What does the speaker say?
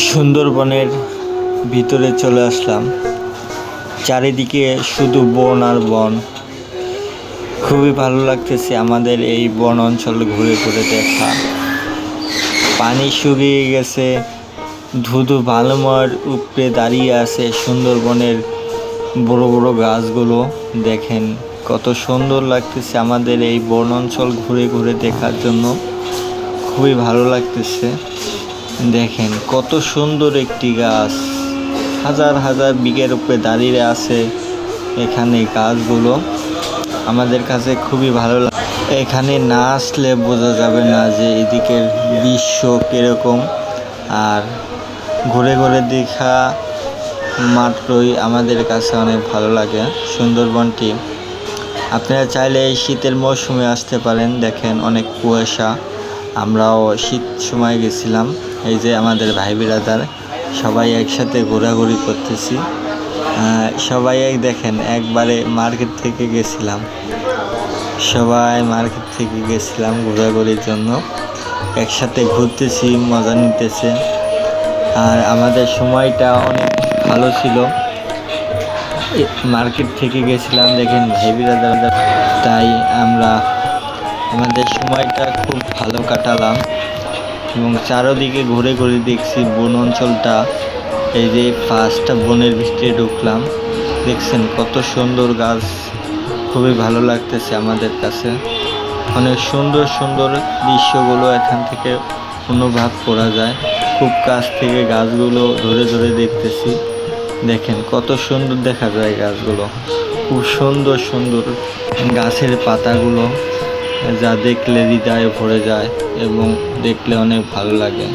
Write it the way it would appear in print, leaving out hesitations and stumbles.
সুন্দরবনের ভিতরে চলে আসলাম। চারিদিকে শুধু বন আর বন। খুবই ভালো লাগতেছে আমাদের এই বন অঞ্চল ঘুরে ঘুরে দেখা। পানি শুকিয়ে গেছে, ধুধু ভালুময়ের উপরে দাঁড়িয়ে আছে সুন্দরবনের বড় বড় গাছগুলো। দেখেন কত সুন্দর লাগতেছে আমাদের এই বন অঞ্চল ঘুরে ঘুরে দেখার জন্য। খুবই ভালো লাগতেছে। দেখেন কত সুন্দর একটি গাছ, হাজার হাজার বিঘের উপরে দাঁড়িয়ে আছে এখানে গাছগুলো। আমাদের কাছে খুবই ভালো লাগে। এখানে না আসলে বোঝা যাবে না যে এদিকের দৃশ্য কীরকম। আর ঘুরে ঘুরে দেখা মাত্রই আমাদের কাছে অনেক ভালো লাগে সুন্দরবনটি। আপনারা চাইলে এই শীতের মৌসুমে আসতে পারেন। দেখেন অনেক কুয়াশা। আমরাও শীত সময় গেছিলাম। এই যে আমাদের ভাই বিরাদার সবাই একসাথে ঘোরাঘুরি করতেছি। সবাই দেখেন একবারে মার্কেট থেকে গেছিলাম, সবাই মার্কেট থেকে গেছিলাম ঘোরাঘুরির জন্য। একসাথে ঘুরতেছি, মজা নিতেছে। আর আমাদের সময়টা অনেক ভালো ছিল। মার্কেট থেকে গেছিলাম দেখেন ভাই বিরাদার, তাই আমরা আমাদের সময়টা খুব ভালো কাটালাম। এবং চারোদিকে ঘুরে ঘুরে দেখছি বন অঞ্চলটা। এই যে ফার্স্টটা বনের ভিতরে ঢুকলাম, দেখছেন কত সুন্দর গাছ। খুবই ভালো লাগতেছে আমাদের কাছে। অনেক সুন্দর সুন্দর দৃশ্যগুলো এখান থেকে অনুভব করা যায়। খুব কাছ থেকে গাছগুলো ধরে ধরে দেখতেছি। দেখেন কত সুন্দর দেখা যায় গাছগুলো। খুব সুন্দর সুন্দর গাছের পাতাগুলো, যা দেখলে হৃদয়ে ভরে যায় এবং দেখলে অনেক ভালো লাগে।